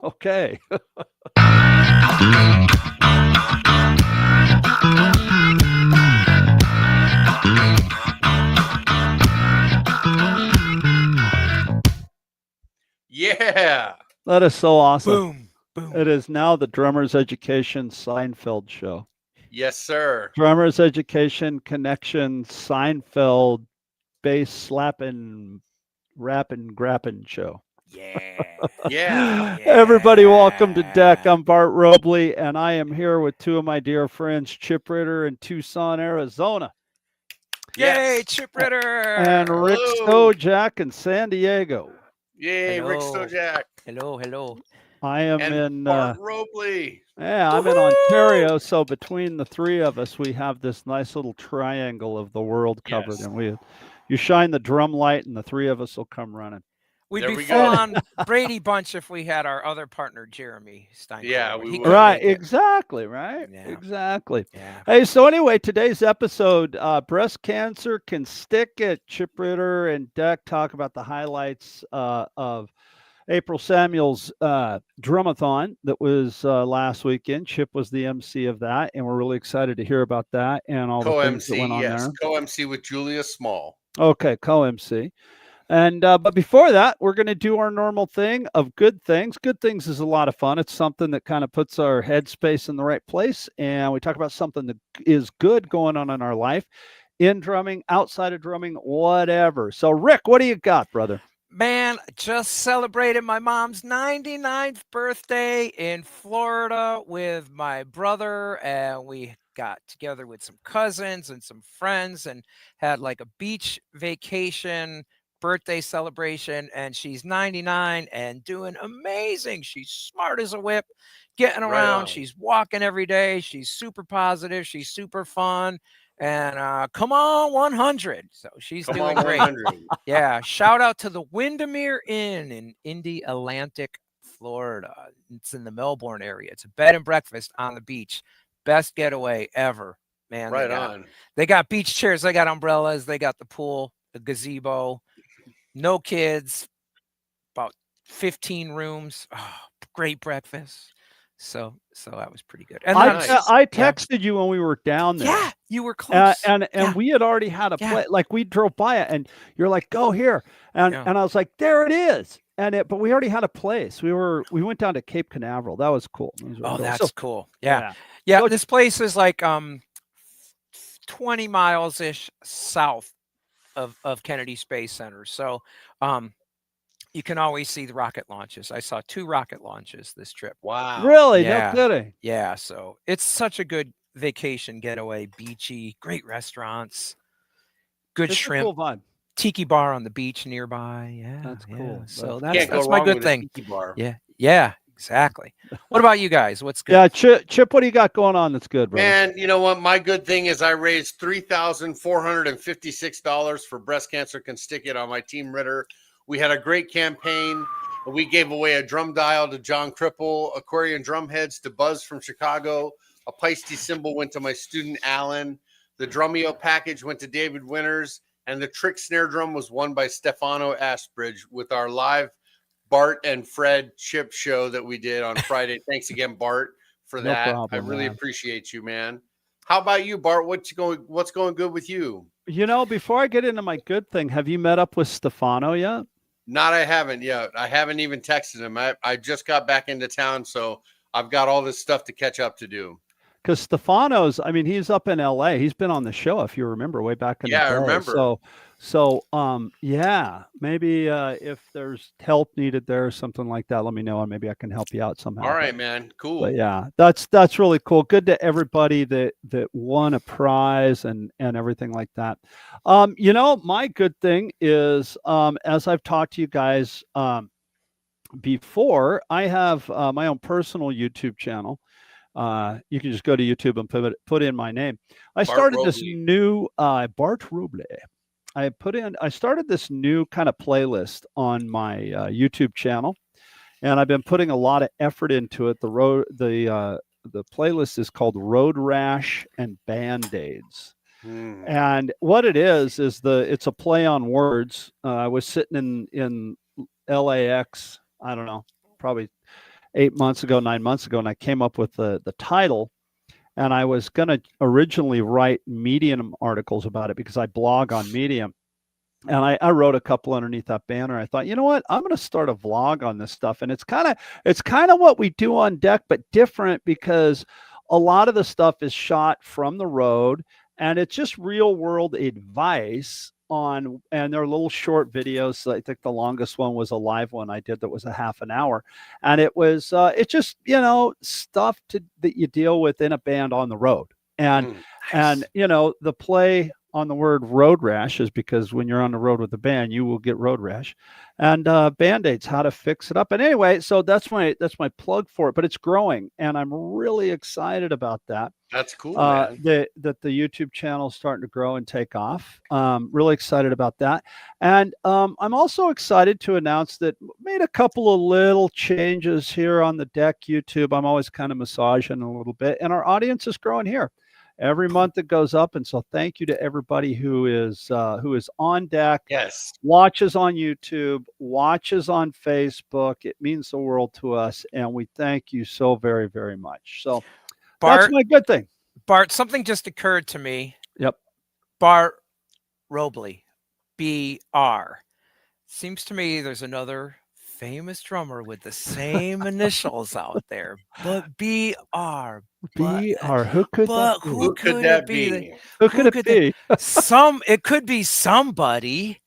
Okay. Yeah. That is so awesome. Boom, boom. It is now the Drummers Education Seinfeld show. Yes, sir. Drummers Education Connection Seinfeld bass slapping, rapping, grapping show. Yeah. Yeah. Everybody, welcome to DEC. I'm Bart Robley, and I am here with two of my dear friends, Chip Ritter in Tucson, Arizona, Yay, Yes. Chip Ritter. and Rick Hello. Stojak in San Diego. Yay, Rick Hello. Stojak. Hello. I am And in Bart Robley. I'm in Ontario, so between the three of us, we have this nice little triangle of the world covered, Yes. and you shine the drum light, and the three of us will come running. We'd There be we full go. on Brady Bunch if we had our other partner, Jeremy Steinberg. Yeah, we He would. couldn't Right, make it. exactly, right? Yeah. Exactly. Yeah. Hey, so anyway, today's episode, breast cancer can stick it. Chip Ritter and DEC talk about the highlights of April Samuel's Drumathon that was last weekend. Chip was the MC of that, and we're really excited to hear about that and all the things that Co-MC, went on yes. there. Co-MC with Julia Small. Okay, co-MC. And but before that, we're going to do our normal thing of good things. Good things is a lot of fun. It's something that kind of puts our headspace in the right place, and we talk about something that is good going on in our life, in drumming, outside of drumming, whatever. So, Rick, what do you got, brother? Man, just celebrated my mom's 99th birthday in Florida with my brother, and we got together with some cousins and some friends and had like a beach vacation birthday celebration. And she's 99 and doing amazing. She's smart as a whip, getting Right around. on. She's walking every day. She's super positive. She's super fun. And come on 100. So she's Come doing on, great. 100. Yeah, shout out to the Windermere Inn in Indy Atlantic, Florida. It's in the Melbourne area. It's a bed and breakfast on the beach. Best getaway ever, man. Right on. They got beach chairs. They got umbrellas. They got the pool, the gazebo. No kids. About 15 rooms. Oh, great breakfast. So that was pretty good. And I texted you when we were down there. Yeah, you were close. And we had already had a play. Like we drove by it, and you're like, "Go here," and I was like, "There it is." But we already had a place. We went down to Cape Canaveral. That was cool. That's cool. Yeah. This place is like 20 miles ish south of Kennedy Space Center. So you can always see the rocket launches. I saw 2 rocket launches this trip. Wow. Really? Yeah. No kidding. Yeah. So it's such a good vacation getaway, beachy, great restaurants, good shrimp, cool vibe. tiki bar on the beach nearby. Yeah. That's cool. So Can't that's go my wrong good with a thing. tiki bar. Yeah, exactly. What about you guys? What's good? Yeah, Chip, what do you got going on that's good, brother? Man, you know what? My good thing is I raised $3,456 for Breast Cancer Can Stick It on my Team Ritter. We had a great campaign. We gave away a drum dial to John Cripple, Aquarian drum heads to Buzz from Chicago. A Pisces cymbal went to my student Alan. The Drumeo package went to David Winters. And the trick snare drum was won by Stefano Ashbridge with our live Bart and Fred Chip show that we did on Friday. Thanks again, Bart, for that. No problem, I really man. appreciate you, man. How about you, Bart? What's going good with you? You know, before I get into my good thing, have you met up with Stefano yet? Not, I haven't yet. I haven't even texted him. I just got back into town, so I've got all this stuff to catch up to do. Because Stefano's, I mean, he's up in LA. He's been on the show, if you remember, way back in the day. I remember. So, yeah, maybe if there's help needed there or something like that, let me know, and maybe I can help you out somehow. All right, man. Cool. But yeah, that's really cool. Good to everybody that won a prize and everything like that. You know, my good thing is, as I've talked to you guys before, I have my own personal YouTube channel. You can just go to YouTube and put in my name. I started this new Bart Robley. I started this new kind of playlist on my YouTube channel, and I've been putting a lot of effort into it. The playlist is called Road Rash and Band-Aids. And what it is it's a play on words. I was sitting in LAX, I don't know, probably 9 months ago, and I came up with the title. And I was going to originally write Medium articles about it because I blog on Medium. And I wrote a couple underneath that banner. I thought, you know what? I'm going to start a vlog on this stuff. And it's kind of what we do on deck, but different because a lot of the stuff is shot from the road and it's just real world advice on, and they're little short videos. So I think the longest one was a live one I did that was a half an hour. And it was, it's just, stuff that you deal with in a band on the road. And, Nice. and, the play on the word road rash is because when you're on the road with the band, you will get road rash, and Band-Aids, how to fix it up. And anyway, so that's my plug for it, but it's growing and I'm really excited about that. That's cool, man. That the YouTube channel is starting to grow and take off. Really excited about that. And I'm also excited to announce that made a couple of little changes here on the deck YouTube. I'm always kind of massaging a little bit, and our audience is growing here. Every month it goes up, and so thank you to everybody who is on deck, Yes, watches on YouTube, watches on Facebook. It means the world to us, and we thank you so very, very much. So Bart, that's my good thing. Bart, something just occurred to me. Yep. Bart Robley, BR. Seems to me there's another famous drummer with the same initials out there, but BR. BR. Who could that be? who could that be? Who could it be? It could be somebody.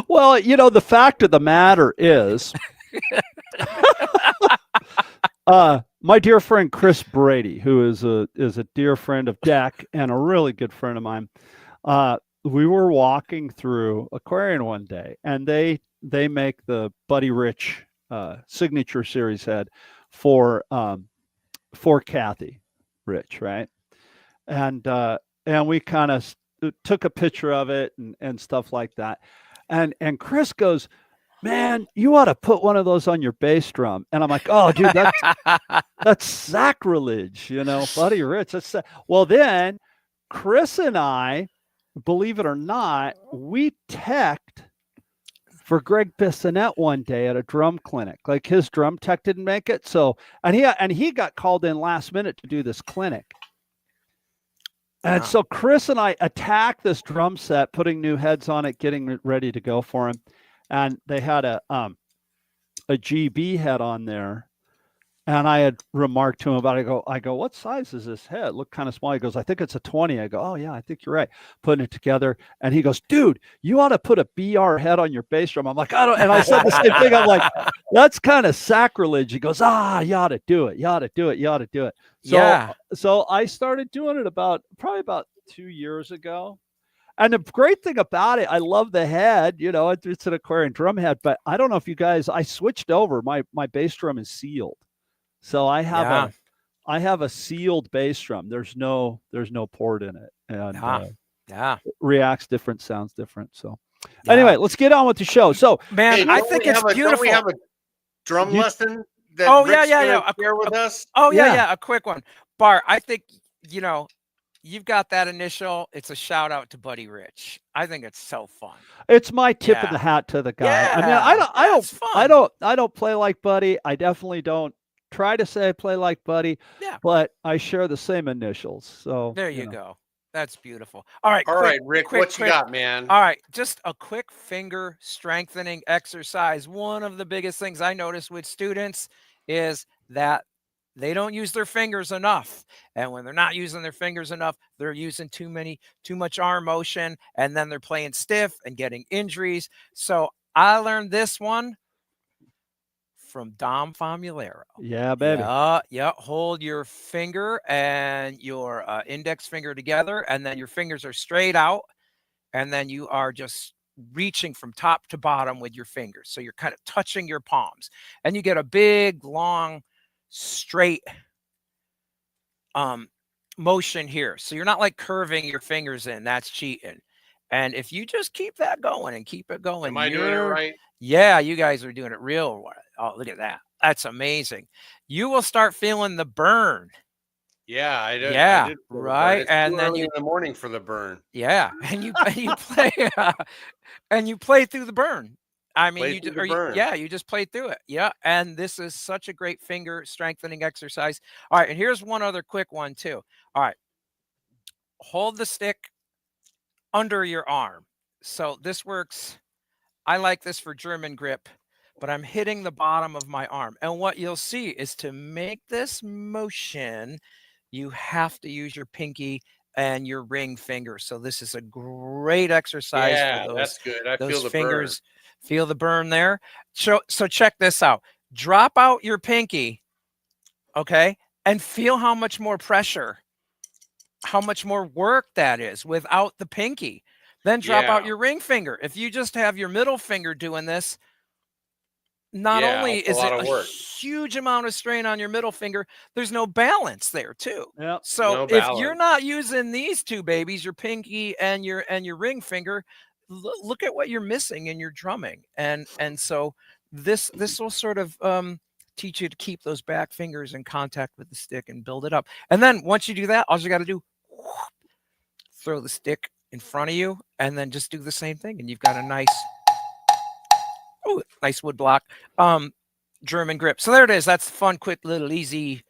Well, the fact of the matter is, my dear friend Chris Brady, who is a dear friend of Deck and a really good friend of mine, we were walking through Aquarian one day, and they make the Buddy Rich signature series head for Kathy Rich, right? And we kind of took a picture of it and stuff like that. And Chris goes, "Man, you ought to put one of those on your bass drum." And I'm like, "Oh, dude, that's sacrilege, Buddy Rich." Well, then Chris and I, believe it or not, we teched for Greg Bissonette one day at a drum clinic. Like, his drum tech didn't make it, so and he got called in last minute to do this clinic. And so Chris and I attacked this drum set, putting new heads on it, getting it ready to go for him. And they had a GB head on there. And I had remarked to him about it. I go, "What size is this head? Look kind of small." He goes, "I think it's a 20. I go, "Oh yeah, I think you're right." Putting it together. And he goes, "Dude, you ought to put a BR head on your bass drum." I'm like, "I don't," and I said the same thing. I'm like, "That's kind of sacrilege." He goes, "You ought to do it. You ought to do it. You ought to do it." So, Yeah. So I started doing it probably about 2 years ago. And the great thing about it, I love the head, it's an Aquarian drum head, but I don't know if you guys, I switched over. My bass drum is sealed. So I have a sealed bass drum. There's no port in it, and it reacts different, sounds different. So anyway, let's get on with the show. So, man, Hey, I think it's beautiful. Don't we have a drum lesson that Rick's gonna share with us? Yeah, a quick one. Bart, I think you've got that initial. It's a shout out to Buddy Rich. I think it's so fun. It's my tip of the hat to the guy. Yeah, I mean, I don't play like Buddy. I definitely don't try to say I play like Buddy. Yeah. But I share the same initials. So there you go. That's beautiful. All right, Rick, what you got, man? All right, just a quick finger strengthening exercise. One of the biggest things I notice with students is that they don't use their fingers enough. And when they're not using their fingers enough, they're using too much arm motion, and then they're playing stiff and getting injuries. So I learned this one from Dom Famulero. Yeah, baby. Yeah. Hold your finger and your index finger together, and then your fingers are straight out, and then you are just reaching from top to bottom with your fingers. So you're kind of touching your palms, and you get a big, long, straight motion here. So you're not like curving your fingers in. That's cheating. And if you just keep that going and keep it going, am I doing it right? Yeah, you guys are doing it real. Oh, look at that. That's amazing. You will start feeling the burn. Yeah, I did. Yeah, I did right. And then in the morning for the burn. Yeah, and you play and you play through the burn. I mean, Play you through just, the burn. you just play through it. Yeah. And this is such a great finger strengthening exercise. All right. And here's one other quick one too. All right. Hold the stick under your arm. So this works. I like this for German grip, but I'm hitting the bottom of my arm. And what you'll see is to make this motion, you have to use your pinky and your ring finger. So this is a great exercise for those. That's good. I those feel the fingers. burn. Feel the burn there. So check this out. Drop out your pinky, okay, and feel how much more pressure, how much more work that is without the pinky. Then drop out your ring finger. If you just have your middle finger doing this, not only is it a huge amount of strain on your middle finger, there's no balance there too. Yep. So if you're not using these two babies, your pinky and your ring finger, look at what you're missing in your drumming. And so this will sort of teach you to keep those back fingers in contact with the stick and build it up. And then once you do that, all you got to do, throw the stick in front of you and then just do the same thing, and you've got a nice wood block German grip. So there it is. That's the fun, quick, little easy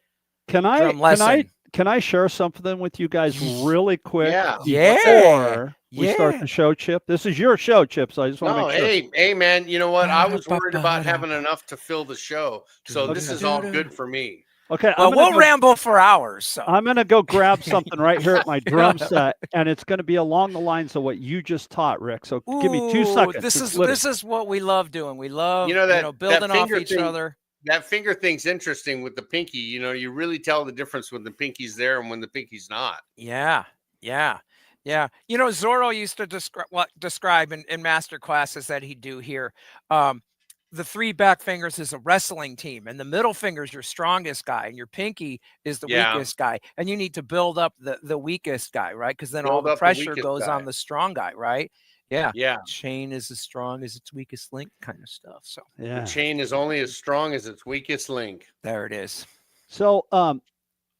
drum lesson. Can I share something with you guys really quick? Before we start the show, Chip. This is your show, Chip. So I just want to make sure. Hey, man. You know what? I was worried about having enough to fill the show, so this is all good for me. Okay. Well, we'll ramble for hours. So. I'm going to go grab something right here at my drum set, and it's going to be along the lines of what you just taught, Rick. So give me 2 seconds. This is what we love doing. We love building off each other. That finger thing's interesting with the pinky. You really tell the difference when the pinky's there and when the pinky's not. Yeah. Zorro used to describe in master classes that he'd do here. The 3 back fingers is a wrestling team, and the middle finger is your strongest guy, and your pinky is the weakest guy. And you need to build up the weakest guy, right? Because then all the pressure goes on the strong guy, right? Yeah. Chain is as strong as its weakest link, kind of stuff. So the chain is only as strong as its weakest link. There it is. So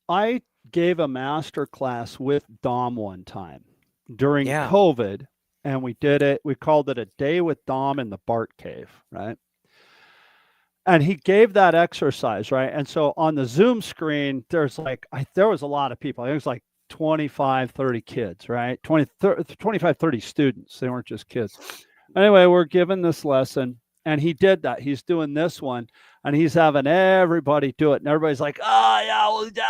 I gave a master class with Dom one time during COVID, and we did it. We called it a day with Dom in the Bart Cave, right? And he gave that exercise, right? And so on the Zoom screen, there was a lot of people. I think it was like 25, 30 kids, right? 25, 30 students. They weren't just kids. Anyway, we're given this lesson, and he did that. He's doing this one, and he's having everybody do it. And everybody's like, ouch,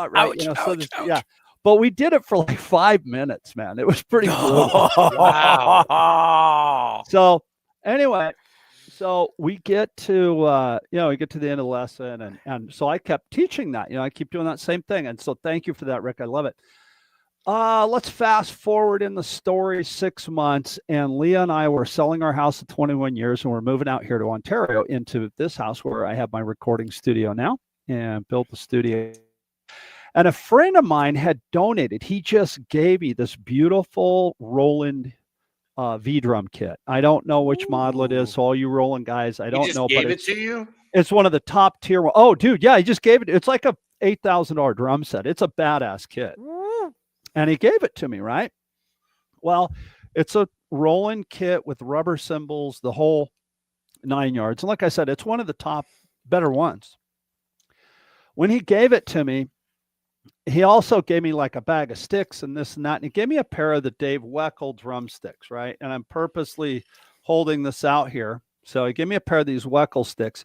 right? But we did it for like 5 minutes, man. It was pretty cool. Wow. So anyway, we get to we get to the end of the lesson, and so I kept teaching that. I keep doing that same thing. And so thank you for that, Rick. I love it. Let's fast forward in the story 6 months, and Leah and I were selling our house of 21 years, and we're moving out here to Ontario into this house where I have my recording studio now, and built the studio. And a friend of mine had donated. He just gave me this beautiful Roland V drum kit. I don't know which model it is. So all you Roland guys, I don't know. Gave it to you? It's one of the top tier. Oh, dude, yeah, he just gave it. It's like a $8,000 drum set. It's a badass kit, and he gave it to me, right? Well, it's a Roland kit with rubber cymbals, the whole 9 yards. And like I said, it's one of the top better ones. When he gave it to me, he also gave me like a bag of sticks and this and that. And he gave me a pair of the Dave Weckl drumsticks, right? And I'm purposely holding this out here. So he gave me a pair of these Weckl sticks.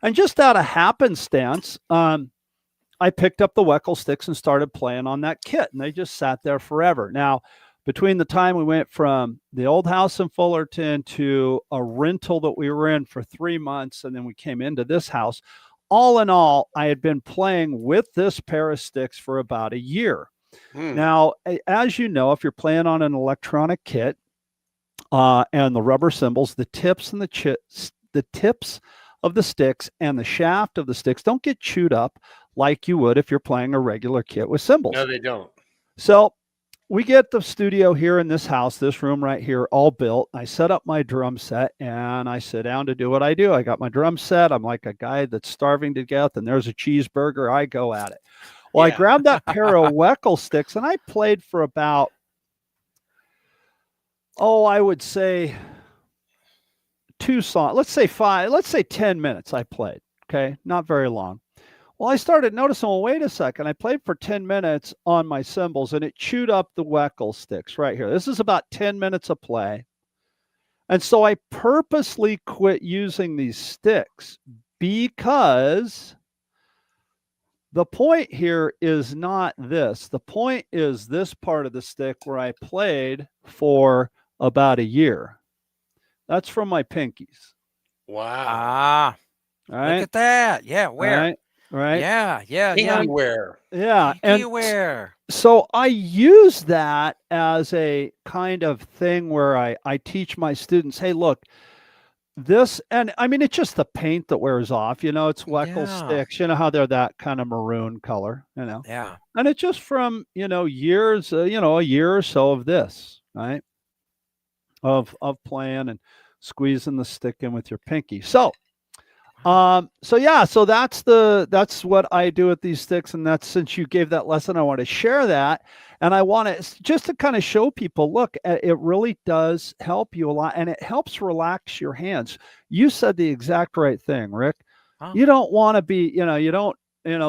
And just out of happenstance, I picked up the Weckl sticks and started playing on that kit. And they just sat there forever. Now, between the time we went from the old house in Fullerton to a rental that we were in for 3 months, and then we came into this house, all in all, I had been playing with this pair of sticks for about a year. Now, as you know, if you're playing on an electronic kit and the rubber cymbals, the tips and the tips of the sticks and the shaft of the sticks don't get chewed up like you would if you're playing a regular kit with cymbals. No, they don't. So we get the studio here in this house, this room right here, all built. I set up my drum set and I sit down to do what I do. I got my drum set. I'm like a guy that's starving to death, and there's a cheeseburger. I go at it. Well, I grabbed that pair of Weckl sticks and I played for about, I would say 2 songs, let's say 5, let's say 10 minutes I played, okay? Not very long. Well, I started noticing, well, wait a second. I played for 10 minutes on my cymbals and it chewed up the Weckl sticks right here. This is about 10 minutes of play. And so I purposely quit using these sticks because the point here is not this. The point is this part of the stick where I played for about a year. That's from my pinkies. Wow. Look at that. Yeah, where? Right. Yeah. Pinky wear. Yeah. Pinky wear. So I use that as a kind of thing where I teach my students, hey, look, this, and I mean, it's just the paint that wears off, it's Weckl sticks, how they're that kind of maroon color, Yeah. And it's just from, years, a year or so of this, right? Of playing and squeezing the stick in with your pinky. So that's what I do with these sticks. And that's, since you gave that lesson, I want to share that. And I want to just to kind of show people, look, it really does help you a lot. And it helps relax your hands. You said the exact right thing, Rick. Huh? You don't want to be,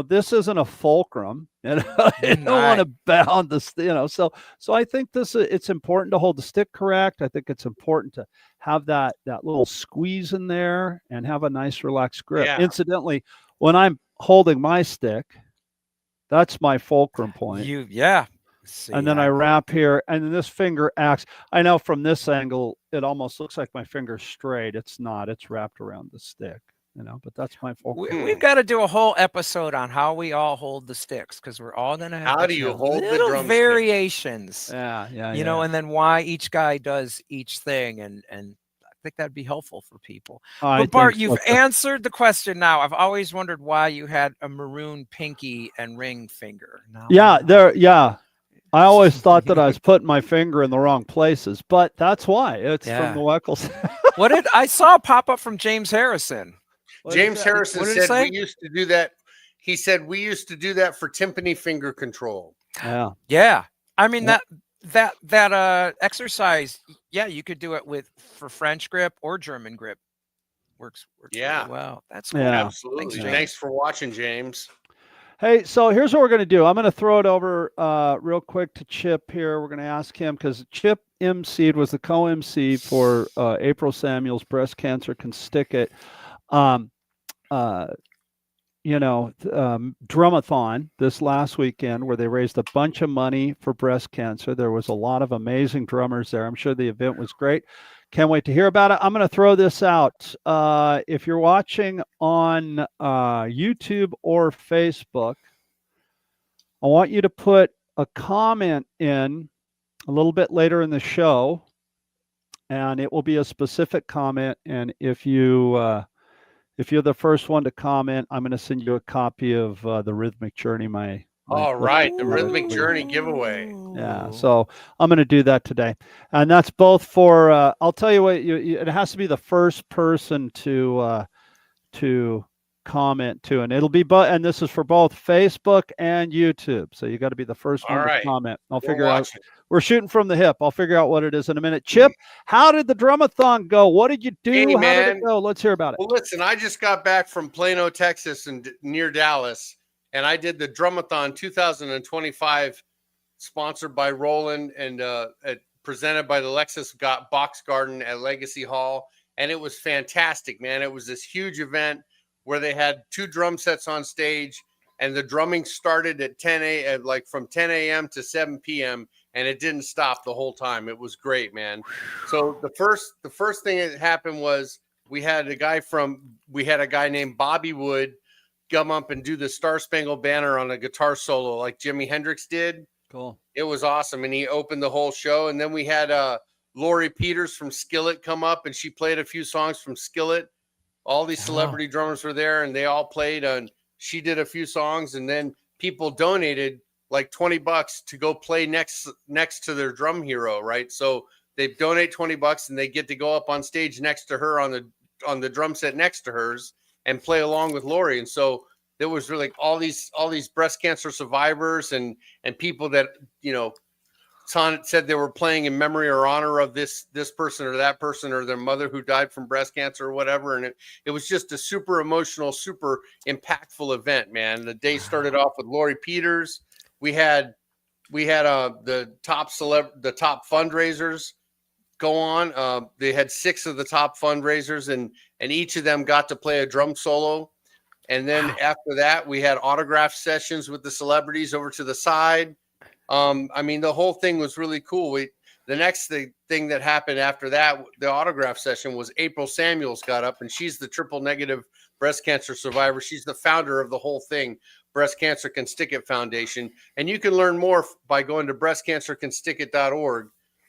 this isn't a fulcrum. You don't want to bound this, So I think it's important to hold the stick correct. I think it's important to have that little squeeze in there and have a nice relaxed grip. Yeah. Incidentally, when I'm holding my stick, that's my fulcrum point. See, and then I wrap here, and then this finger acts. I know from this angle, it almost looks like my finger's straight. It's not. It's wrapped around the stick. But that's my fulcrum. We've got to do a whole episode on how we all hold the sticks, because we're all going to have little variations. Yeah. And then why each guy does each thing, and I think that'd be helpful for people. But Bart, you've answered the question now. I've always wondered why you had a maroon pinky and ring finger. I always thought that I was putting my finger in the wrong places, but that's why. It's from the Weckls. What did I saw pop up from James Harrison? James Harrison said we used to do that. He said we used to do that for timpani finger control. Yeah. I mean, that exercise, you could do it for French grip or German grip. Works really well. That's cool. Absolutely. Thanks for watching, James. Hey, so here's what we're going to do. I'm going to throw it over real quick to Chip here. We're going to ask him, because Chip was the co-MC for April Samuel's Breast Cancer Can Stick It. Drumathon this last weekend, where they raised a bunch of money for breast cancer. There was a lot of amazing drummers there. I'm sure the event was great. Can't wait to hear about it. I'm going to throw this out. If you're watching on YouTube or Facebook, I want you to put a comment in a little bit later in the show, and it will be a specific comment. And if you're the first one to comment, I'm going to send you a copy of the Rhythmic Journey. The Rhythmic Journey giveaway. Yeah, so I'm going to do that today, and that's both for. I'll tell you what. It has to be the first person to comment to, and it'll be. And this is for both Facebook and YouTube. So you got to be the first one to comment. I'll figure out. We're shooting from the hip. I'll figure out what it is in a minute. Chip, how did the Drumathon go? What did you do? Hey, how did it go? Let's hear about it. Well, listen, I just got back from Plano, Texas, and near Dallas, and I did the Drumathon 2025, sponsored by Roland and presented by the Lexus Box Garden at Legacy Hall, and it was fantastic, man. It was this huge event where they had 2 drum sets on stage, and the drumming started at 10 a.m., like from 10 a.m. to 7 p.m., and it didn't stop the whole time. It was great, man. So the first thing that happened was we had a guy named Bobby Wood come up and do the Star Spangled Banner on a guitar solo like Jimi Hendrix did. Cool. It was awesome, and he opened the whole show. And then we had Lori Peters from Skillet come up, and she played a few songs from Skillet. All these celebrity drummers were there, and they all played. And she did a few songs, and then people donated like $20 to go play next to their drum hero, right? So they donate $20, and they get to go up on stage next to her on the drum set next to hers and play along with Lori. And so there was really all these breast cancer survivors and people that said they were playing in memory or honor of this person or that person or their mother who died from breast cancer or whatever. And it was just a super emotional, super impactful event, man. The day started off with Lori Peters. We had the top fundraisers go on. They had 6 of the top fundraisers, and each of them got to play a drum solo. And then after that, we had autograph sessions with the celebrities over to the side. I mean, the whole thing was really cool. The next thing that happened after that, the autograph session, was April Samuels got up, and she's the triple negative breast cancer survivor. She's the founder of the whole thing, Breast Cancer Can Stick It Foundation. And you can learn more by going to breastcancercanstickit.org.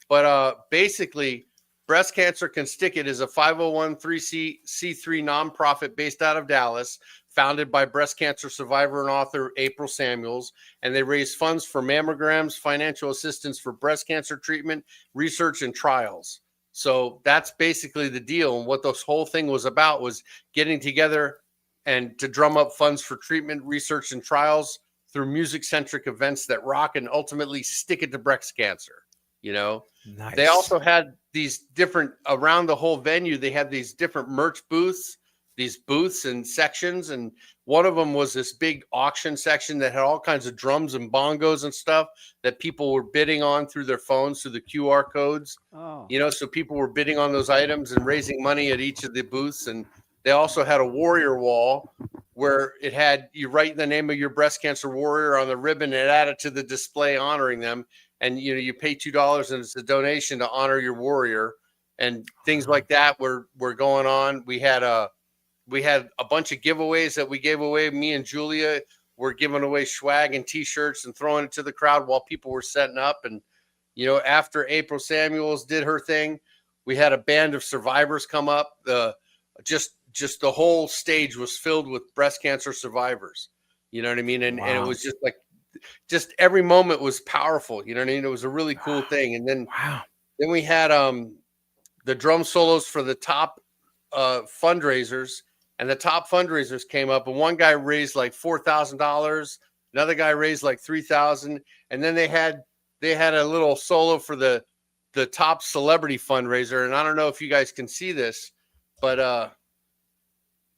But basically, Breast Cancer Can Stick It is a 501c3 nonprofit based out of Dallas, founded by breast cancer survivor and author April Samuels. And they raise funds for mammograms, financial assistance for breast cancer treatment, research, and trials. So that's basically the deal. And what this whole thing was about was getting together and to drum up funds for treatment, research, and trials through music-centric events that rock and ultimately stick it to breast cancer. You know, nice. They also had these different, around the whole venue, they had these different merch booths, these booths and sections. And one of them was this big auction section that had all kinds of drums and bongos and stuff that people were bidding on through their phones, through the QR codes. Oh. You know, so people were bidding on those items and raising money at each of the booths. And they also had a warrior wall where it had, you write the name of your breast cancer warrior on the ribbon and add it to the display honoring them. And, you know, you pay $2 and it's a donation to honor your warrior, and things like that were going on. We had a bunch of giveaways that we gave away. Me and Julia were giving away swag and T-shirts and throwing it to the crowd while people were setting up. And, you know, after April Samuels did her thing, we had a band of survivors come up. Just the whole stage was filled with breast cancer survivors. You know what I mean? And it was just like, just every moment was powerful. You know what I mean? It was a really cool thing. And then, then we had the drum solos for the top fundraisers, and the top fundraisers came up, and one guy raised like $4,000, another guy raised like $3,000, and then they had a little solo for the top celebrity fundraiser. And I don't know if you guys can see this, but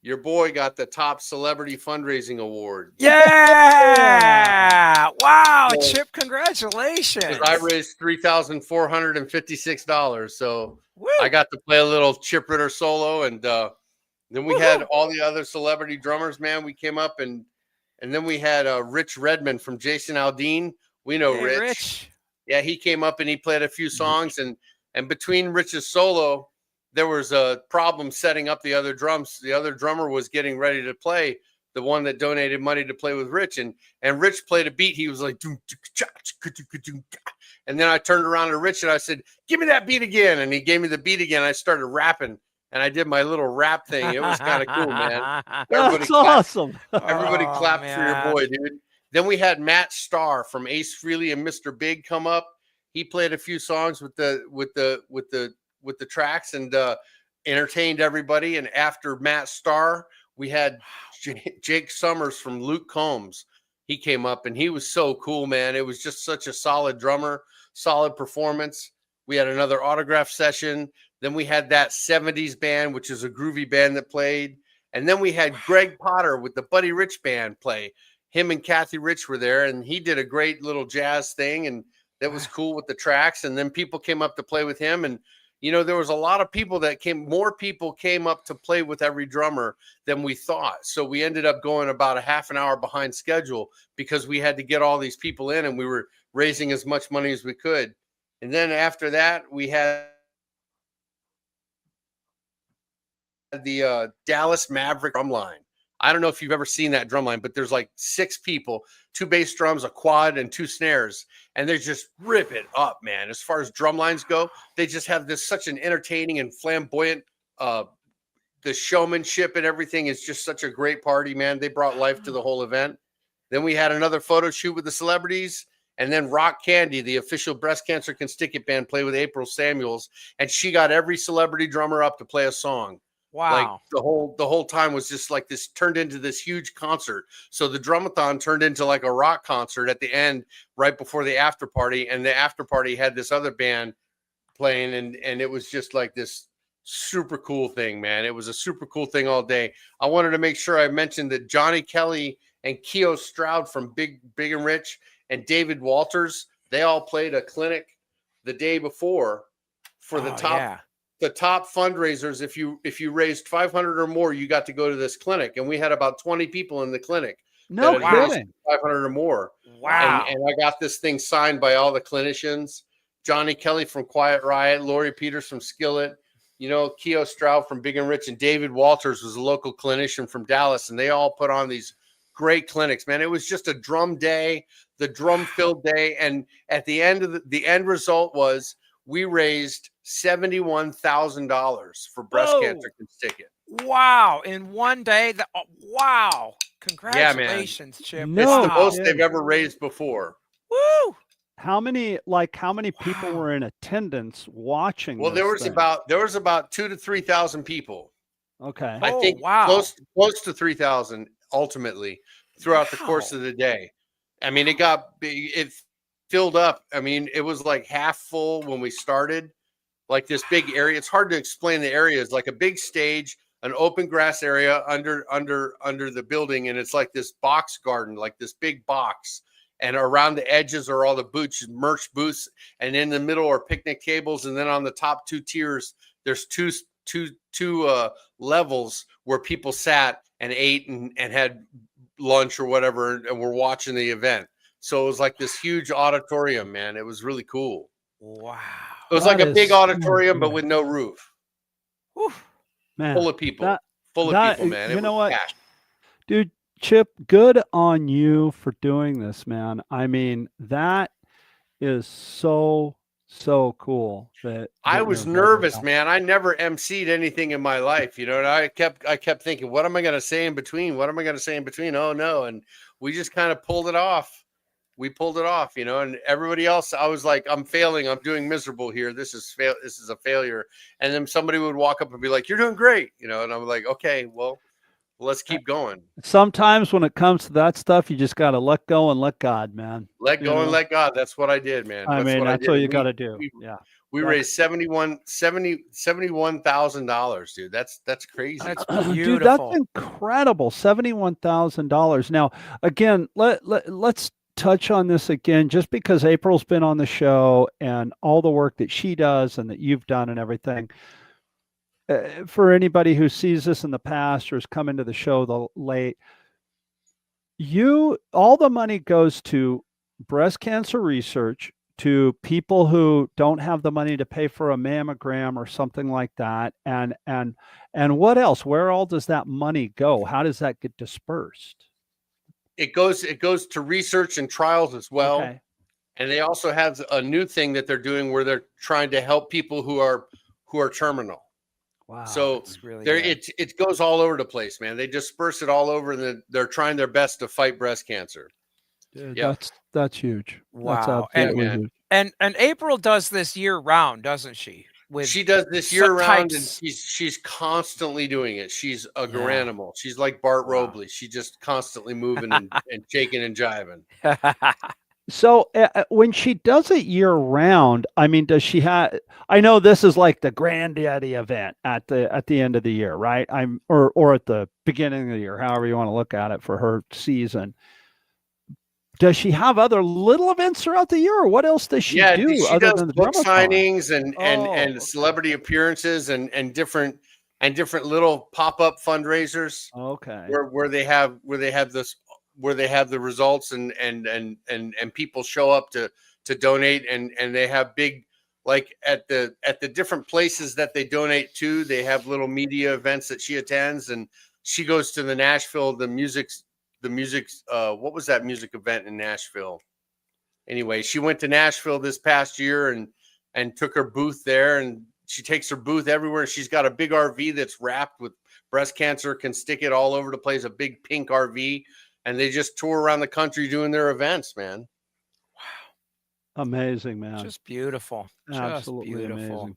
your boy got the top celebrity fundraising award. Yeah! Wow, Chip, congratulations. I raised $3,456. So Woo. I got to play a little Chip Ritter solo. And then we had all the other celebrity drummers, man. We came up, and then we had Rich Redmond from Jason Aldean. We know Rich. Yeah, he came up and he played a few songs. And between Rich's solo, there was a problem setting up the other drums. The other drummer was getting ready to play, the one that donated money to play with Rich. And Rich played a beat. He was like, and then I turned around to Rich and I said, give me that beat again. And he gave me the beat again. I started rapping, and I did my little rap thing. It was kind of cool, man. That's awesome. Everybody clapped for your boy, dude. Then we had Matt Starr from Ace Frehley and Mr. Big come up. He played a few songs with the tracks and entertained everybody. And after Matt Starr, we had Jake Summers from Luke Combs. He came up, and he was so cool, man. It was just such a solid drummer, solid performance. We had another autograph session. Then we had that 70s band, which is a groovy band that played. And then we had Greg Potter with the Buddy Rich band play. Him and Kathy Rich were there, and he did a great little jazz thing, and that was cool with the tracks. And then people came up to play with him, and you know, there was a lot of people that more people came up to play with every drummer than we thought. So we ended up going about a half an hour behind schedule because we had to get all these people in, and we were raising as much money as we could. And then after that, we had the Dallas Maverick drum line. I don't know if you've ever seen that drum line, but there's like 6 people, 2 bass drums, a quad, and 2 snares. And they just rip it up, man. As far as drum lines go, they just have such an entertaining and flamboyant, the showmanship and everything is just such a great party, man. They brought life to the whole event. Then we had another photo shoot with the celebrities. And then Rock Candy, the official Breast Cancer Can Stick It band, played with April Samuels. And she got every celebrity drummer up to play a song. Like Wow. the whole time was just like this, turned into this huge concert. So the Drumathon turned into like a rock concert at the end, right before the after party. And the after party had this other band playing, and it was just like this super cool thing, man. It was a super cool thing all day. I wanted to make sure I mentioned that Johnny Kelly and Keo Stroud from Big and Rich and David Walters, they all played a clinic the day before for the top fundraisers. If you raised 500 or more, you got to go to this clinic, and we had about 20 people in the clinic. No kidding. 500 or more. Wow. And I got this thing signed by all the clinicians. Johnny Kelly from Quiet Riot, Lori Peters from Skillet, Keo Stroud from Big and Rich, and David Walters was a local clinician from Dallas, and they all put on these great clinics, man. It was just a drum day, the drum-filled day, and at the end of the end result was we raised $71,000 for breast cancer can stick it. Wow. In one day. Wow. Congratulations, Chip. It's the most they've ever raised before. Woo. How many people were in attendance watching? Well, there was about 2,000 to 3,000 people. Okay. I think close to 3,000 ultimately throughout the course of the day. I mean, it filled up. I mean, it was like half full when we started, like this big area. It's hard to explain the area. It's like a big stage, an open grass area under the building. And it's like this box garden, like this big box. And around the edges are all the merch booths. And in the middle are picnic tables. And then on the top two tiers, there's two levels where people sat and ate and had lunch or whatever, and were watching the event. So it was like this huge auditorium, man. It was really cool. Wow. It was like a big auditorium, but with no roof. Whew. Man, full of people. Full of people, man. You know what? Dude, Chip, good on you for doing this, man. I mean, that is so cool. That I was nervous, man. I never emceed anything in my life, and I kept thinking, what am I going to say in between? What am I going to say in between? Oh no. And we just kind of pulled it off. We pulled it off, and everybody else, I was like, I'm failing. I'm doing miserable here. This is a failure. And then somebody would walk up and be like, you're doing great. And I'm like, okay, well, let's keep going. Sometimes when it comes to that stuff, you just got to let go and let God, man. Let go and let God. That's what I did, man. That's what you got to do. We raised $71,000, dude. That's crazy. That's beautiful. Dude, that's incredible. $71,000. Now, again, let's touch on this again, just because April's been on the show and all the work that she does and that you've done and everything. For anybody who sees this in the past or has come into the show late, all the money goes to breast cancer research, to people who don't have the money to pay for a mammogram or something like that. And what else? Where all does that money go? How does that get dispersed? It goes to research and trials as well. Okay. And they also have a new thing that they're doing where they're trying to help people who are terminal. Wow. So really it goes all over the place, man. They disperse it all over, and they're trying their best to fight breast cancer. Dude, that's huge. Wow. That's huge. And April does this year round, doesn't she? She does this year round, and she's constantly doing it. She's a animal. She's like Bart Robley. She's just constantly moving and shaking and jiving. So when she does it year round, I mean, does she have? I know this is like the granddaddy event at the end of the year, right? Or at the beginning of the year, however you want to look at it for her season. Does she have other little events throughout the year, or what else does she do? She does than the book signings and celebrity appearances and different little pop-up fundraisers. Okay. Where they have the results and people show up to donate, and they have big, like at the different places that they donate to, they have little media events that she attends, and she goes to the Nashville, the music what was that music event in Nashville? Anyway, she went to Nashville this past year and took her booth there, and she takes her booth everywhere. She's got a big RV that's wrapped with breast cancer can stick it all over the place, a big pink RV, and they just tour around the country doing their events, man. Wow. Amazing, man. Just beautiful. Absolutely Just beautiful. Amazing.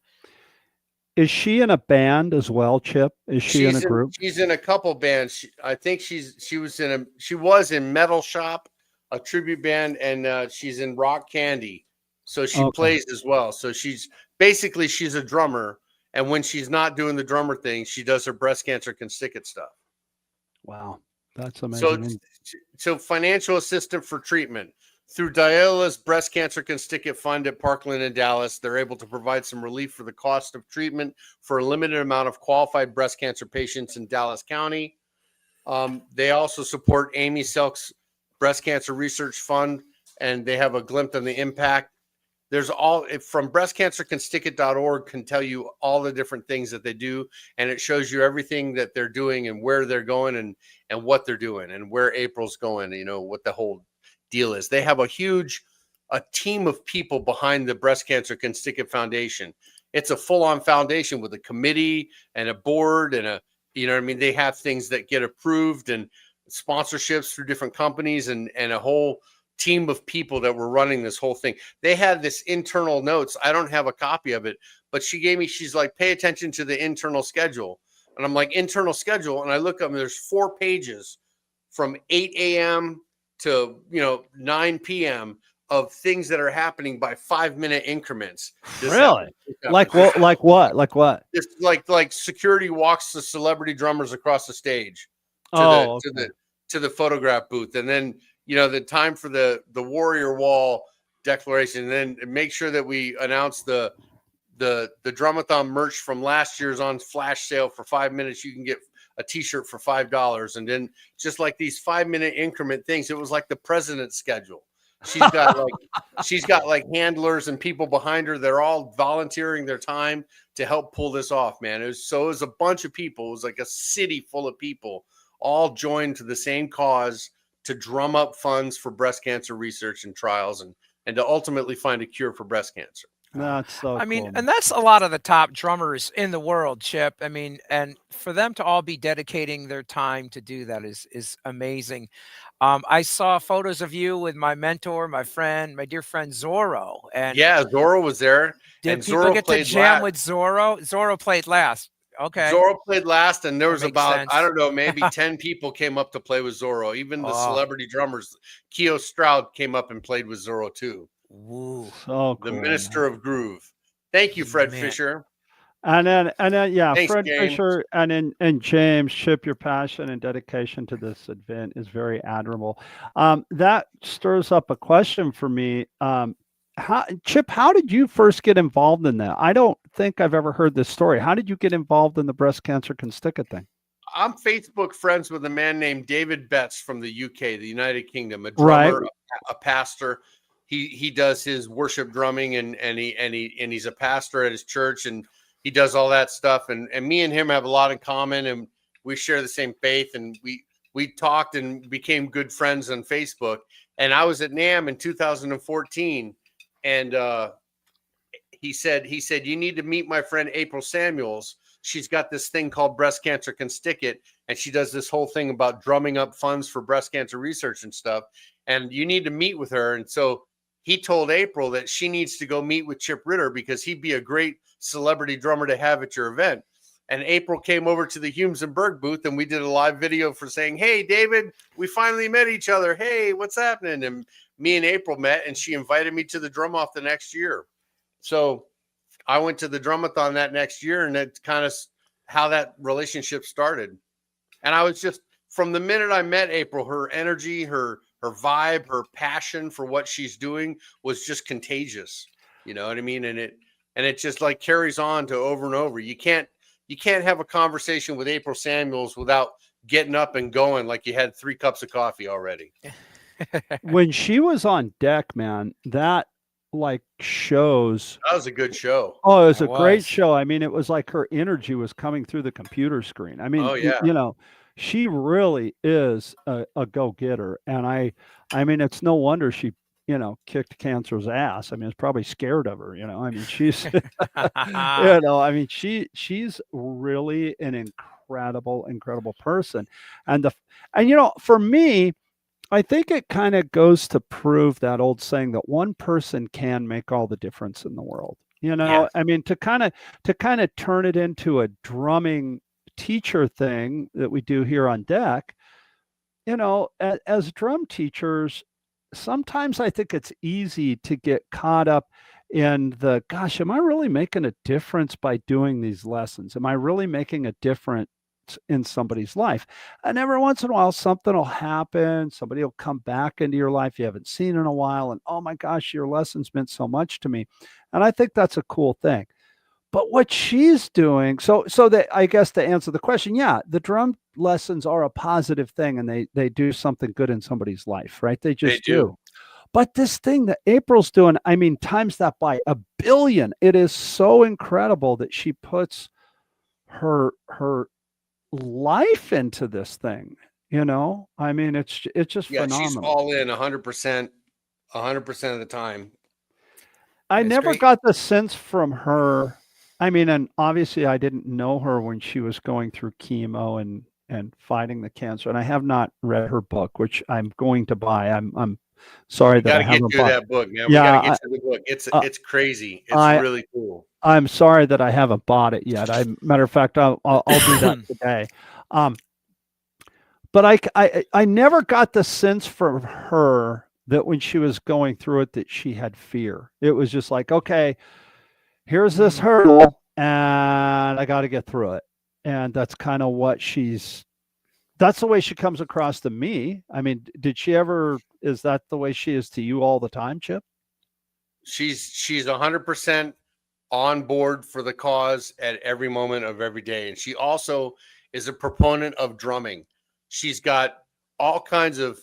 Is she in a band as well, Chip? Is she in a group? She's in a couple bands. I think she was in Metal Shop, a tribute band, and she's in Rock Candy. So she plays as well. So she's a drummer, and when she's not doing the drummer thing, she does her breast cancer can stick it stuff. Wow, that's amazing. So financial assistant for treatment. Through Diala's Breast Cancer Can Stick It Fund at Parkland in Dallas, they're able to provide some relief for the cost of treatment for a limited amount of qualified breast cancer patients in Dallas County. They also support Amy Selk's Breast Cancer Research Fund, and they have a glimpse on the impact. There's from breastcancercanstickit.org can tell you all the different things that they do, and it shows you everything that they're doing and where they're going and what they're doing and where April's going, what the whole deal is. They have a team of people behind the Breast Cancer Can Stick It Foundation. It's a full-on foundation with a committee and a board and they have things that get approved and sponsorships through different companies and a whole team of people that were running this whole thing. They had this internal notes. I don't have a copy of it, but she's like, pay attention to the internal schedule. And I'm like, internal schedule. And I look up and there's 4 pages from 8 a.m. to 9 p.m. of things that are happening by 5-minute increments. Really? Like what? Just like security walks the celebrity drummers across the stage to the photograph booth, and then the time for the Warrior Wall declaration, and then make sure that we announce the Drumathon merch from last year's on flash sale for 5 minutes. You can get a t-shirt for $5. And then just like these 5-minute increment things, it was like the president's schedule. She's got like handlers and people behind her. They're all volunteering their time to help pull this off, man. It was a bunch of people. It was like a city full of people all joined to the same cause to drum up funds for breast cancer research and trials and to ultimately find a cure for breast cancer. That's so I mean, cool. and that's a lot of the top drummers in the world, Chip. I mean, and for them to all be dedicating their time to do that is amazing. I saw photos of you with my mentor, my dear friend Zorro. And yeah, Zorro was there. Did people get to jam with Zorro? Zorro played last. Okay. Zorro played last, and there was about, I don't know, maybe 10 people came up to play with Zorro. Even the celebrity drummers, Keo Stroud came up and played with Zorro too. Woo. So the cool, minister of groove. Thank you, Fred Fisher. And then yeah, Thanks, Fred James. Fisher and James, Chip, your passion and dedication to this event is very admirable. That stirs up a question for me. Chip, how did you first get involved in that? I don't think I've ever heard this story. How did you get involved in the Breast Cancer Can Stick It thing? I'm Facebook friends with a man named David Betts from the UK, the United Kingdom, a drummer, Right. a pastor. He does his worship drumming and he's a pastor at his church, and he does all that stuff. And me and him have a lot in common, and we share the same faith, and we talked and became good friends on Facebook. And I was at NAMM in 2014, and he said, you need to meet my friend April Samuels. She's got this thing called Breast Cancer Can Stick It, and she does this whole thing about drumming up funds for breast cancer research and stuff. And you need to meet with her. And so he told April that she needs to go meet with Chip Ritter because he'd be a great celebrity drummer to have at your event. And April came over to the Humes and Berg booth, and we did a live video for saying, hey, David, we finally met each other. Hey, what's happening? And me and April met, and she invited me to the drum off the next year. So I went to the Drumathon that next year, and that's kind of how that relationship started. And I was just, from the minute I met April, her energy, her vibe, her passion for what she's doing was just contagious. You know what I mean? And it just like carries on to over and over. You can't have a conversation with April Samuels without getting up and going like you had 3 cups of coffee already. When she was on deck, man, that like shows. That was a good show. Oh, it was a great show. I mean, it was like her energy was coming through the computer screen. I mean, oh, yeah. you know, she really is a go-getter. And I mean, it's no wonder she, you know, kicked cancer's ass. I mean, it's probably scared of her, you know. I mean, she's, you know, I mean, she's really an incredible person. And you know, for me, I think it kind of goes to prove that old saying that one person can make all the difference in the world. You know, I mean, to kind of turn it into a drumming teacher thing that we do here on deck, you know, as drum teachers, sometimes I think it's easy to get caught up in the, gosh, am I really making a difference by doing these lessons? Am I really making a difference in somebody's life? And every once in a while, something will happen. Somebody will come back into your life you haven't seen in a while. And oh my gosh, your lessons meant so much to me. And I think that's a cool thing. But what she's doing, so that, I guess, to answer the question, yeah, the drum lessons are a positive thing, and they do something good in somebody's life, right? They just do. But this thing that April's doing, I mean, times that by a billion. It is so incredible that she puts her life into this thing. You know, I mean, it's just phenomenal. She's all in 100% of the time. I never got the sense from her. I mean, and obviously I didn't know her when she was going through chemo and fighting the cancer. And I have not read her book, which I'm going to buy. I'm sorry that I haven't bought that book, man. We gotta get to the book. It's crazy. It's really cool. I'm sorry that I haven't bought it yet. Matter of fact, I'll do that today. But I never got the sense from her that when she was going through it that she had fear. It was just like, okay, here's this hurdle and I got to get through it. And that's kind of what that's the way she comes across to me. I mean, is that the way she is to you all the time, Chip? She's 100% on board for the cause at every moment of every day. And she also is a proponent of drumming. She's got all kinds of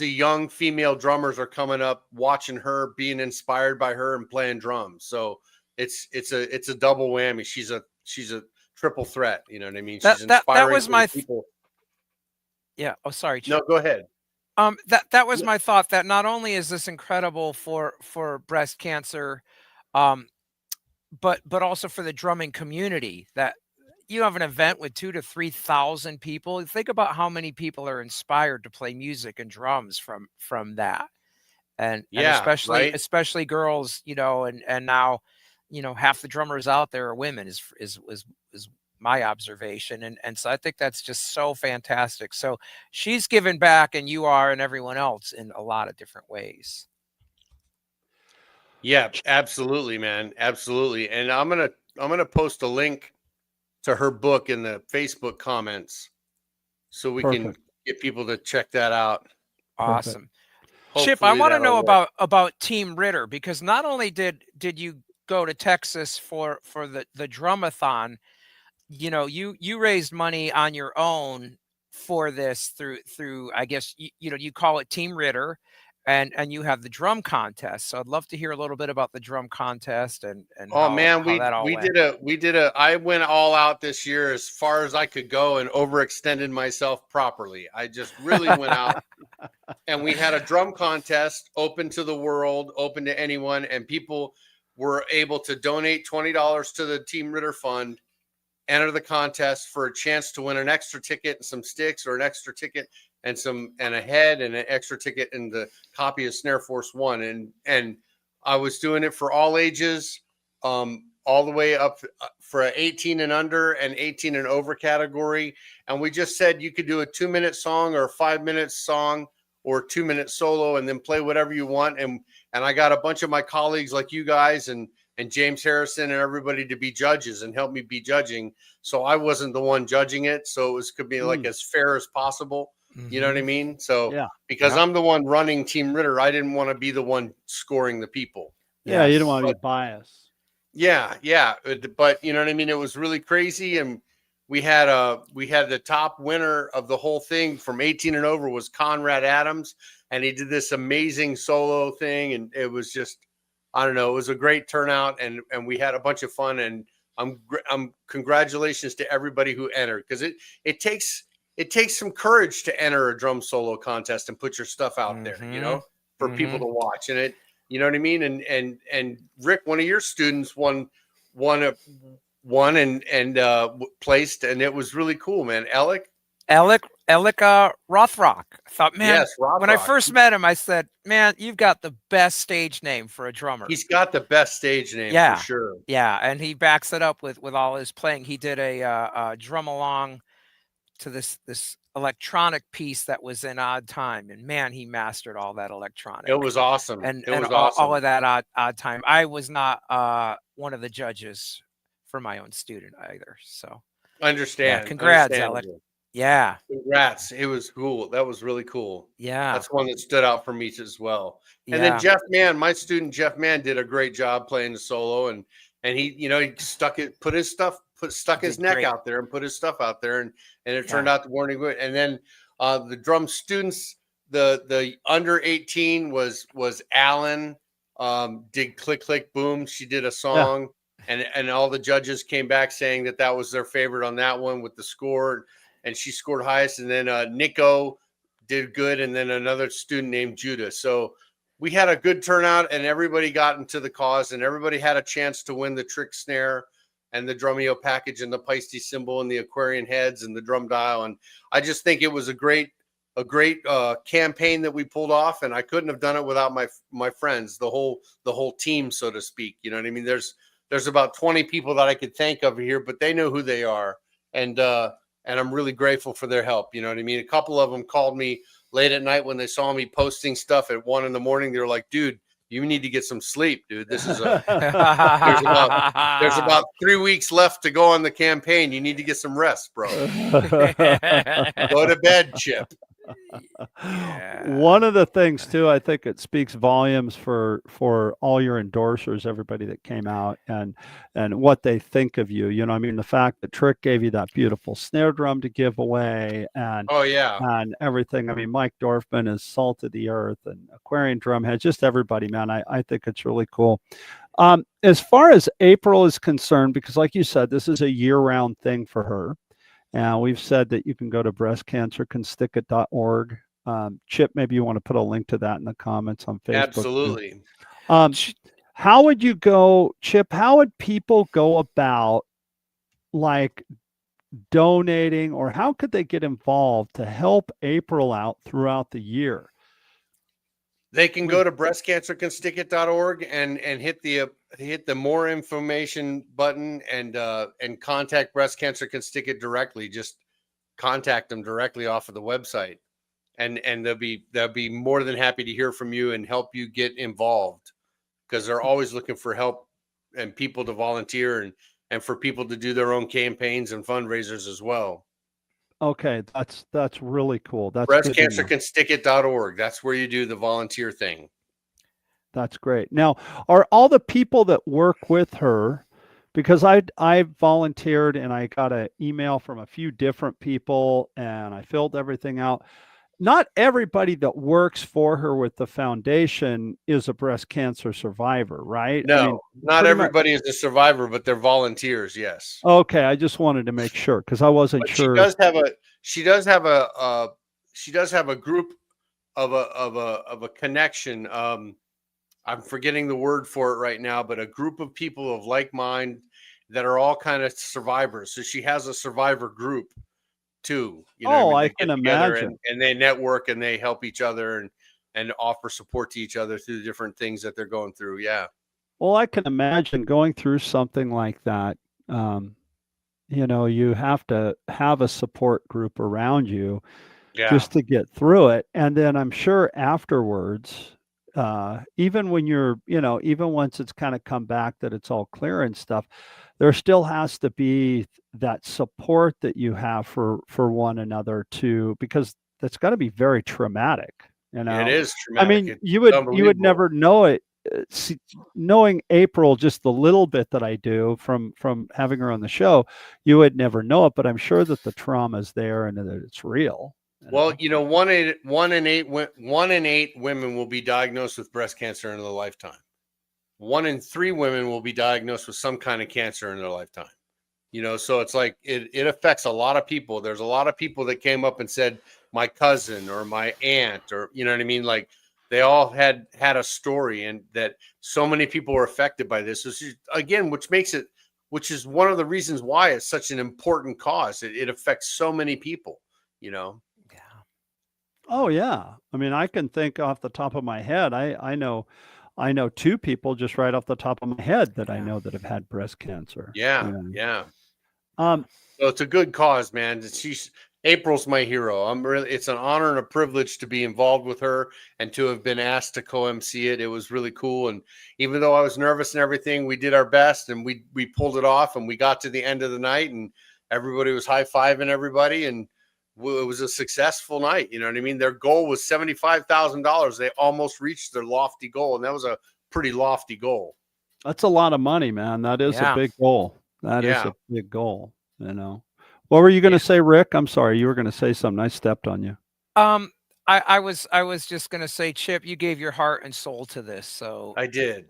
young female drummers are coming up, watching her, being inspired by her and playing drums. So it's a double whammy. She's a triple threat. You know what I mean? She's inspiring that was my people. Yeah. Oh, sorry, Chip. No, go ahead. That was my thought, that not only is this incredible for breast cancer, but also for the drumming community, that you have an event with 2,000 to 3,000 people. Think about how many people are inspired to play music and drums from that. And especially girls, you know, and now, you know, half the drummers out there are women is my observation. And so I think that's just so fantastic. So she's given back, and you are, and everyone else, in a lot of different ways. Yeah, absolutely, man. Absolutely. And I'm going to post a link to her book in the Facebook comments so we can get people to check that out. Awesome. Chip, I want to know about Team Ritter, because not only did you go to Texas for the Drumathon, you know, you raised money on your own for this through I guess you call it Team Ritter, and you have the drum contest. So I'd love to hear a little bit about the drum contest and how that all went. I went all out this year as far as I could go and overextended myself properly. I just really went out, and we had a drum contest open to the world, open to anyone, and people were able to donate $20 to the Team Ritter Fund, enter the contest for a chance to win an extra ticket and some sticks, or an extra ticket and a head and an extra ticket and the copy of Snare Force One. And I was doing it for all ages, all the way up for 18 and under and 18 and over category. And we just said you could do a 2-minute song or a 5-minute song or 2-minute solo, and then play whatever you want. And I got a bunch of my colleagues like you guys and James Harrison and everybody to be judges and help me be judging. So I wasn't the one judging it. So it could be like as fair as possible. Mm-hmm. You know what I mean? So because I'm the one running Team Ritter, I didn't want to be the one scoring the people. Yeah. You don't want to be biased. Yeah. Yeah. But you know what I mean? It was really crazy. And we had the top winner of the whole thing from 18 and over was Conrad Adams. And he did this amazing solo thing. And it was just, I don't know, it was a great turnout, and we had a bunch of fun. And I'm congratulations to everybody who entered, because it takes some courage to enter a drum solo contest and put your stuff out there, you know, for people to watch. And you know what I mean? And Rick, one of your students won and placed, and it was really cool, man. Alec Elika Rothrock. I thought, man, Yes, Rob when I Rock. first met him, I said, man, you've got the best stage name for a drummer. He's got the best stage name Yeah. for sure. Yeah, and he backs it up with all his playing. He did a drum along to this electronic piece that was in Odd Time, and man, he mastered all that electronic. It was awesome. And it was all, awesome. all of that odd Time. I was not one of the judges for my own student either. So Understand. Yeah, congrats, Alec. Understandable. Yeah. Congrats. It was cool. That was really cool. Yeah. That's one that stood out for me as well. And Yeah. then Jeff Mann, my student Jeff Mann, did a great job playing the solo, and he, he stuck his neck great. out there and put his stuff out there, and it turned Yeah. out to be good. And then the drum students, the under 18 was Alan, did Click Click Boom. She did a song, and all the judges came back saying that was their favorite on that one with the score, and she scored highest. And then Nico did good, and then another student named Judah. So we had a good turnout, and everybody got into the cause, and everybody had a chance to win the trick snare and the Drumeo package and the Peisty cymbal and the Aquarian heads and the drum dial. And I just think it was a great campaign that we pulled off, and I couldn't have done it without my friends, the whole team, so to speak. You know what I mean? There's about 20 people that I could think of here, but they know who they are, and I'm really grateful for their help. You know what I mean? A couple of them called me late at night when they saw me posting stuff at 1 a.m. They were like, dude, you need to get some sleep, dude. This is there's about 3 weeks left to go on the campaign. You need to get some rest, bro. Go to bed, Chip. Yeah. One of the things too, I think it speaks volumes for all your endorsers, everybody that came out, and what they think of you. You know, I mean, the fact that Trick gave you that beautiful snare drum to give away, and and everything. I mean, Mike Dorfman is salt of the earth, and Aquarian Drumhead, just everybody, man. I think it's really cool. As far as April is concerned, because like you said, this is a year-round thing for her. And we've said that you can go to breastcancercanstickeit.org. Chip, maybe you want to put a link to that in the comments on Facebook. Absolutely. How would you go, Chip? How would people go about like donating, or how could they get involved to help April out throughout the year? They can go to breastcancercanstickeit.org and hit the more information button and contact Breast Cancer Can Stick It directly. Just contact them directly off of the website, and they'll be more than happy to hear from you and help you get involved, because they're always looking for help and people to volunteer and for people to do their own campaigns and fundraisers as well. Okay, that's really cool. That's breastcancercanstickit.org. That's where you do the volunteer thing. That's great. Now, are all the people that work with her, because I volunteered and I got an email from a few different people and I filled everything out. Not everybody that works for her with the foundation is a breast cancer survivor, right? No, I mean, not everybody is a survivor, but they're volunteers. Yes. Okay, I just wanted to make sure because I wasn't sure. She does have a group of a connection. I'm forgetting the word for it right now, but a group of people of like mind that are all kind of survivors. So she has a survivor group too. You know, I can imagine. And they network and they help each other and offer support to each other through the different things that they're going through. Yeah. Well, I can imagine going through something like that. You know, you have to have a support group around you just to get through it. And then I'm sure afterwards, even when you're, even once it's kind of come back that it's all clear and stuff, there still has to be that support that you have for one another too, because that's got to be very traumatic. You know, it is traumatic. I mean, you would never know it. Knowing April, just the little bit that I do from having her on the show, you would never know it, but I'm sure that the trauma is there and that it's real. Well, one in eight women will be diagnosed with breast cancer in their lifetime. 1 in 3 women will be diagnosed with some kind of cancer in their lifetime. So it's like it affects a lot of people. There's a lot of people that came up and said, my cousin or my aunt, or you know what I mean? Like they all had a story, and that so many people were affected by this. Which is one of the reasons why it's such an important cause. It affects so many people, Oh yeah. I mean, I can think off the top of my head. I know 2 people just right off the top of my head that I know that have had breast cancer. Yeah, You yeah. know? So it's a good cause, man. April's my hero. It's an honor and a privilege to be involved with her and to have been asked to co-MC it. It was really cool. And even though I was nervous and everything, we did our best and we pulled it off, and we got to the end of the night and everybody was high-fiving everybody, and it was a successful night. You know what I mean? Their goal was $75,000. They almost reached their lofty goal, and that was a pretty lofty goal. That's a lot of money, man. That is a big goal. That is Yeah. a big goal, you know. What were you going to say, Rick? I'm sorry. You were going to say something. I stepped on you. I was just gonna say, Chip, you gave your heart and soul to this, so I did.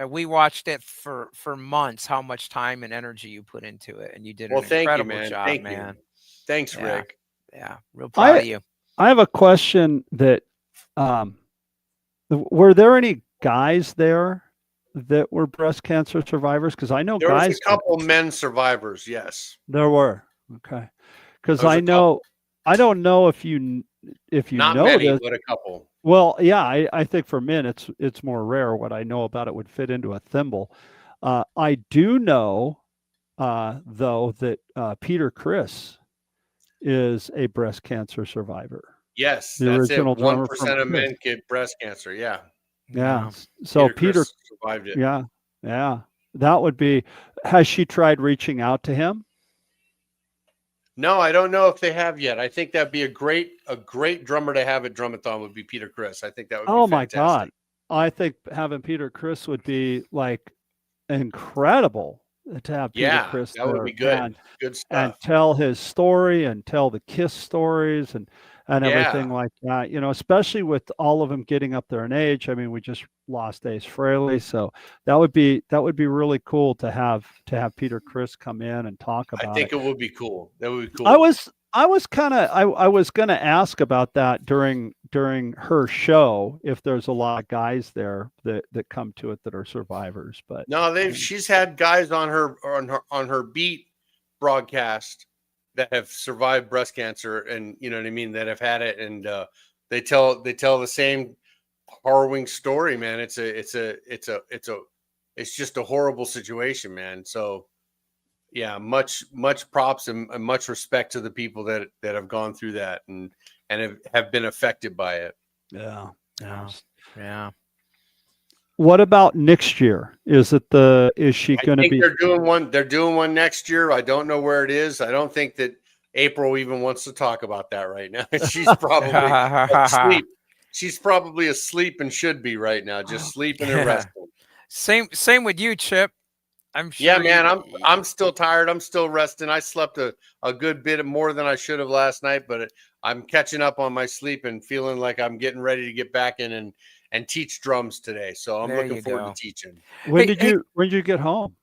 We watched it for months, how much time and energy you put into it, and you did an Thank you, incredible man. job, Thank man. you. Thanks, Yeah. Rick. Yeah, real proud of you. I have a question that were there any guys there that were breast cancer survivors? Because I know there guys. was a couple men survivors. Yes, there were. Okay, because I know. I don't know if you Not know many, this. but a couple. Well, yeah, I think for men it's more rare. What I know about it would fit into a thimble. I do know, though, that Peter Criss is a breast cancer survivor. Yes, The that's it. original drummer 1% of from men get breast cancer. Yeah. Yeah. So Peter Criss survived it. yeah, yeah. That would be. Has she tried reaching out to him? No, I don't know if they have yet. I think that'd be a great drummer to have at Drumathon would be Peter Criss. I think that would be My fantastic. God. I think having Peter Criss would be like incredible to have Peter Criss that would be good. Good stuff. And tell his story and tell the Kiss stories and everything like that. You know, especially with all of them getting up there in age. I mean, we just lost Ace Frehley, so that would be really cool to have Peter Criss come in and talk about it. I think it would be cool. That would be cool. I was going to ask about that during her show, if there's a lot of guys there that come to it that are survivors, but no, she's had guys on her beat broadcast that have survived breast cancer, and you know what I mean, that have had it, and they tell the same harrowing story, man. It's just a horrible situation, man. So yeah, much props and much respect to the people that have gone through that and have been affected by it. Yeah. What about next year? Is she going to be? They're doing one next year. I don't know where it is. I don't think that April even wants to talk about that right now. She's probably asleep. She's probably asleep and should be right now, just sleeping and resting. Same with you, Chip. I'm sure. Yeah, man. I'm still tired. I'm still resting. I slept a good bit more than I should have last night, but I'm catching up on my sleep and feeling like I'm getting ready to get back in and teach drums today. So I'm looking forward to teaching. When did you get home?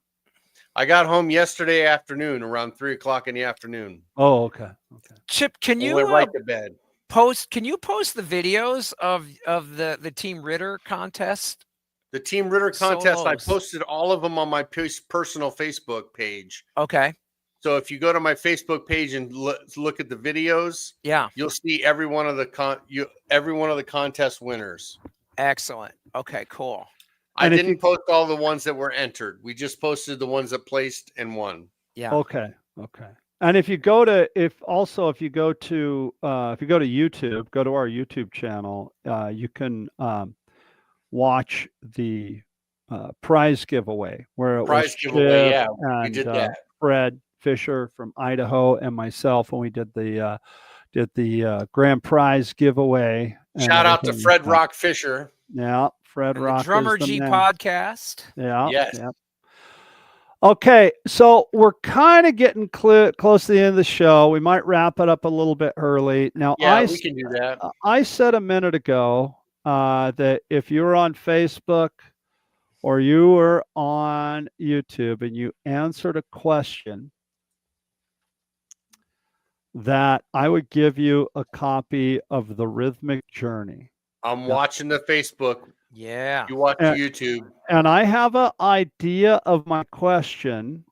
I got home yesterday afternoon around 3:00 in the afternoon. Oh, okay. Chip, can you went right to bed. Can you post the videos of the Team Ritter contest? The Team Ritter contest, I posted all of them on my personal Facebook page. Okay. So if you go to my Facebook page and look at the videos, you'll see every one of the contest winners. Excellent. Okay, cool. I didn't post all the ones that were entered. We just posted the ones that placed and won. Yeah. Okay. And if you go to YouTube, go to our YouTube channel, you can watch the prize giveaway where it was Chip we did that. Fred Fisher from Idaho and myself when we did the grand prize giveaway. Shout out to Fred Rock Fisher. Yeah, Fred and Rock. The Drummer G podcast. Yeah. Yes. Yeah. Okay, so we're kind of getting close to the end of the show. We might wrap it up a little bit early. Now, we can do that. I said a minute ago that if you're on Facebook or you were on YouTube and you answered a question, that I would give you a copy of The Rhythmic Journey. I'm watching the Facebook. Yeah. You watch YouTube. And I have an idea of my question.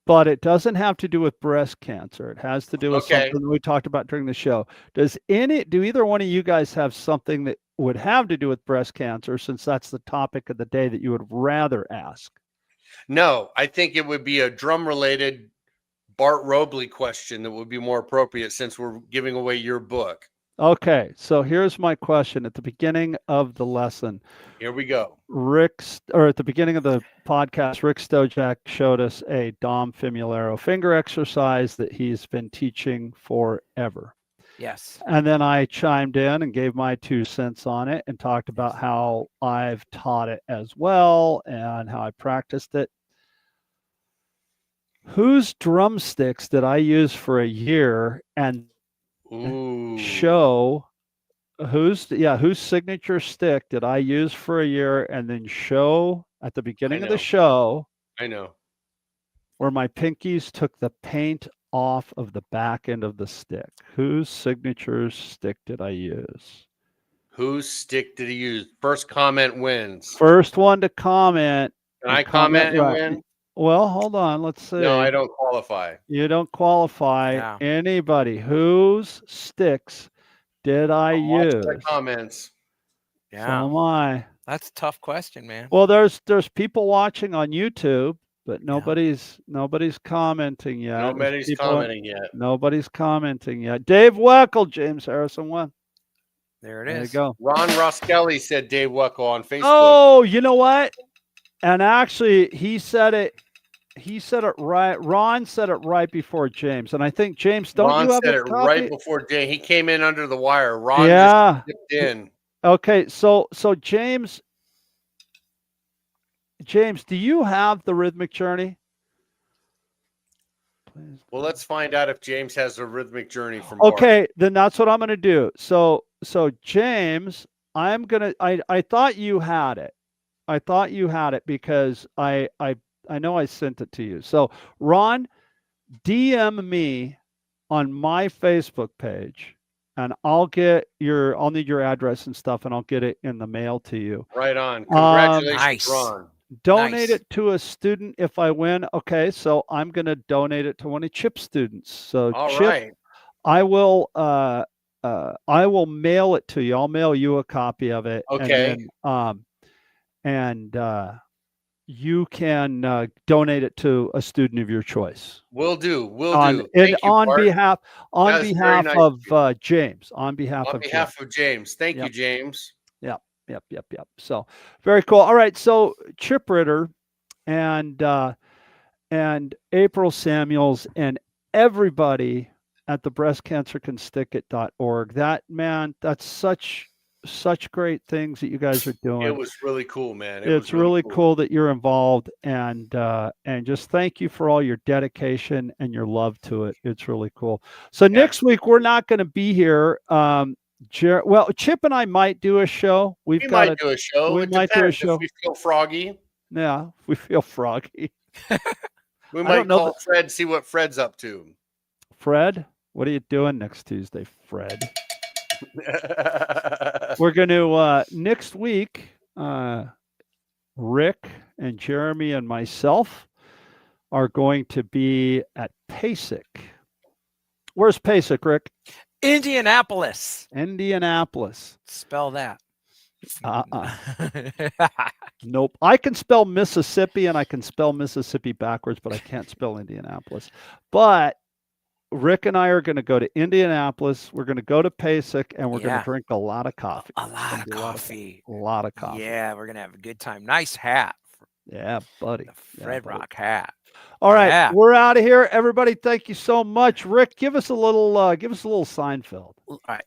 but it doesn't have to do with breast cancer. It has to do with Okay. something that we talked about during the show. Do either one of you guys have something that would have to do with breast cancer, since that's the topic of the day, that you would rather ask? No, I think it would be a drum-related Bart Robley question that would be more appropriate, since we're giving away your book. Okay, so here's my question. At the beginning of the lesson, Here we go. at the beginning of the podcast, Rick Stojak showed us a Dom Femulero finger exercise that he's been teaching forever. Yes. And then I chimed in and gave my 2 cents on it and talked about how I've taught it as well and how I practiced it. Whose drumsticks did I use for a year and show whose signature stick did I use for a year and then show at the beginning of the show? I know. Where my pinkies took the paint off of the back end of the stick. Whose signature stick did I use? Whose stick did he use? First comment wins. First one to comment. Can I comment and right. win? Well, hold on. Let's see. No, I don't qualify. You don't qualify. No. Anybody? Whose sticks did I use? Watch the comments. Yeah. So am I. That's a tough question, man. Well, there's people watching on YouTube, but nobody's commenting yet. Nobody's commenting yet. Nobody's commenting yet. Dave Weckel, James Harrison won. There it is. There you go. Ron Roskelly said Dave Weckel on Facebook. Oh, you know what? And actually, he said it right. Ron said it right before James. And I think, James, Ron you have said a it copy? right before James. He came in under the wire. Ron just dipped in. Okay, so James, do you have the Rhythmic Journey? Please. Well, let's find out if James has a Rhythmic Journey from Okay, Bart. then that's what I'm going to do. So James, I thought you had it. I thought you had it because I know I sent it to you. So Ron, DM me on my Facebook page, and I'll need your address and stuff, and I'll get it in the mail to you. Right on. Congratulations, nice. Ron. Donate Nice. it to a student if I win. Okay, so I'm going to donate it to one of Chip's students. So All Chip, right. I will mail it to you. I'll mail you a copy of it. Okay. And you can donate it to a student of your choice. Will do. On behalf of James. On behalf of James. Thank you, James. Yep. So very cool. All right. So Chip Ritter and April Samuels and everybody at the breastcancercanstickit.org. That's such great things that you guys are doing. It was really cool, man. It's really cool that you're involved, and just thank you for all your dedication and your love to it. It's really cool. So next week we're not going to be here. Chip and I might do a show. We might do a show. If we feel froggy. Yeah, we feel froggy. We might call Fred, see what Fred's up to. Fred, what are you doing next Tuesday, Fred? We're going to next week. Rick and Jeremy and myself are going to be at PASIC. Where's PASIC, Rick? Indianapolis. Spell that. Nope. I can spell Mississippi and I can spell Mississippi backwards, but I can't spell Indianapolis. But Rick and I are going to go to Indianapolis. We're going to go to PASIC, and we're going to drink a lot of coffee. A lot of coffee. Yeah, we're going to have a good time. Nice hat. Yeah, buddy. The Fred Rock hat. All right, we're out of here, everybody. Thank you so much, Rick. Give us a little Seinfeld. All right.